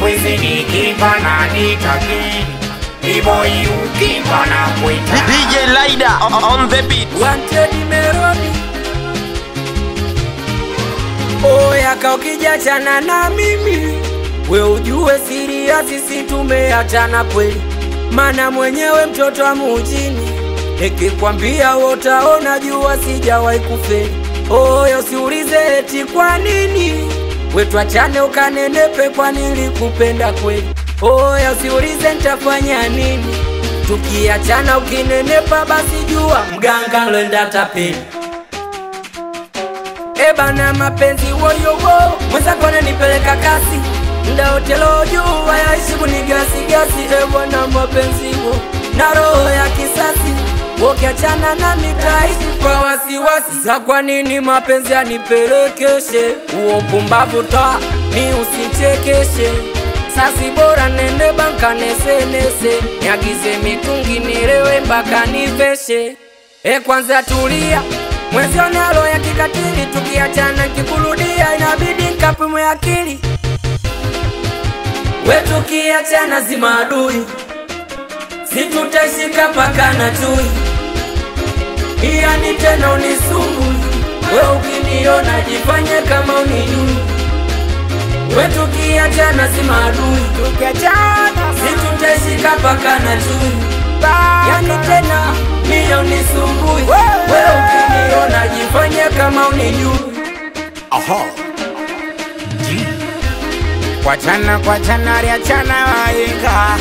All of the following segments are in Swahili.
Wizidi kibana nitaki Iboi ukibana kwita DJ Lida on the beat. Wanted Melody. Oya kaukija chana na mimi, we ujue siria sisi tumeachana kweli. Mana mwenyewe mtoto wa mujini, nikikwambia utaona jua sijawahi kufeli. Oya usiulize eti kwa nini wetu achane ukanenepe, kwa nilikupenda kweli. Oya usiulize nitafanya nini tukiachana ukinenepa, basi jua mganga lenda tapeli. Ebana mapenzi woyowo, mwenzako ananipeleka kasi, mda wote lojua yaishi kunigasi-gasi. Ebana mapenzi wo, na roho ya kisasi, ukiachana na mitaishi kwa wasiwasi. Za kwa nini mapenzi yanipelekeshe uo mpumbavu ta ni usichekeshe. Sasi bora nende banka nese niagize mitungi nilewe mpaka niveshe. Kwanza tulia mwenzio nalo ya kikatili, tukiachana kikurudia inabidi nkapimwe akili. We tukiachana zima adui, situtashika paka na chui. Yani tena unisumbui, we ukiniona jifanye kama unijui. We tukiachana zima adui, situtashika paka na chui. Yani tena mia unisumbui, we ukiniona jifanye kama unijui. Kwa chana riachana wainga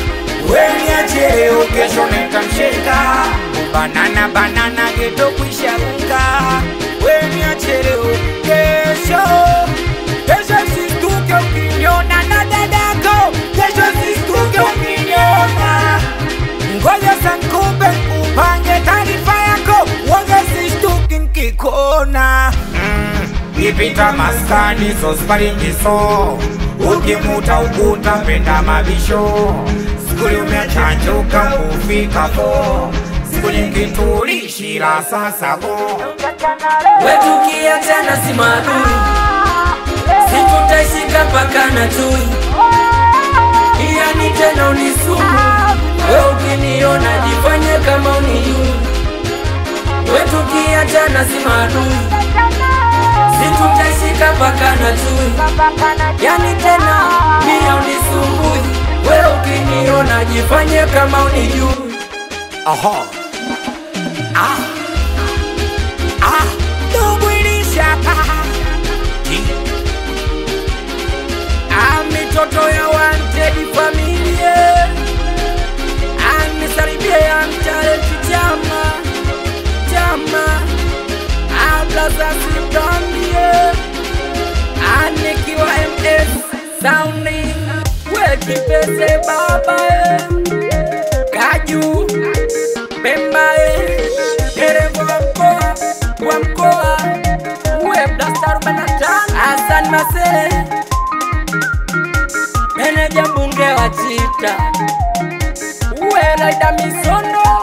We niache leo kesho nitamshika Banana geto kuisha unga We niache leo kesho sistuke ukiniona na dadako. Kesho sistuke ukiniona. Ngoja sankumbe upange taarifa yako, waga sistuke nkikona. Nipita maskani so sparingiso, ukimuta ukuta penda mabisho. Sikuli umeachanjuka kufika po, sikuli nkitulishila sasa po. We tukiachana si maadui, situtashika paka na chui. Yani tena unisumu, we ukiniona jifanye kama unijui. We tukiachana si maadui, situtashika paka na chui. Yani tena mia unisumbui, we ukiniona jifanye kama unijui. Mitoto ya wanted familia, anisalibie ya mtaleti chama Ablaza Sindambie, anikiwa MS Sounding, weki pese baba Kaju Pemba Dereva wa mkoa Web Dastar Banatan Hassan Masele, meneja mbunge wa Chita Uwe Laida Misono.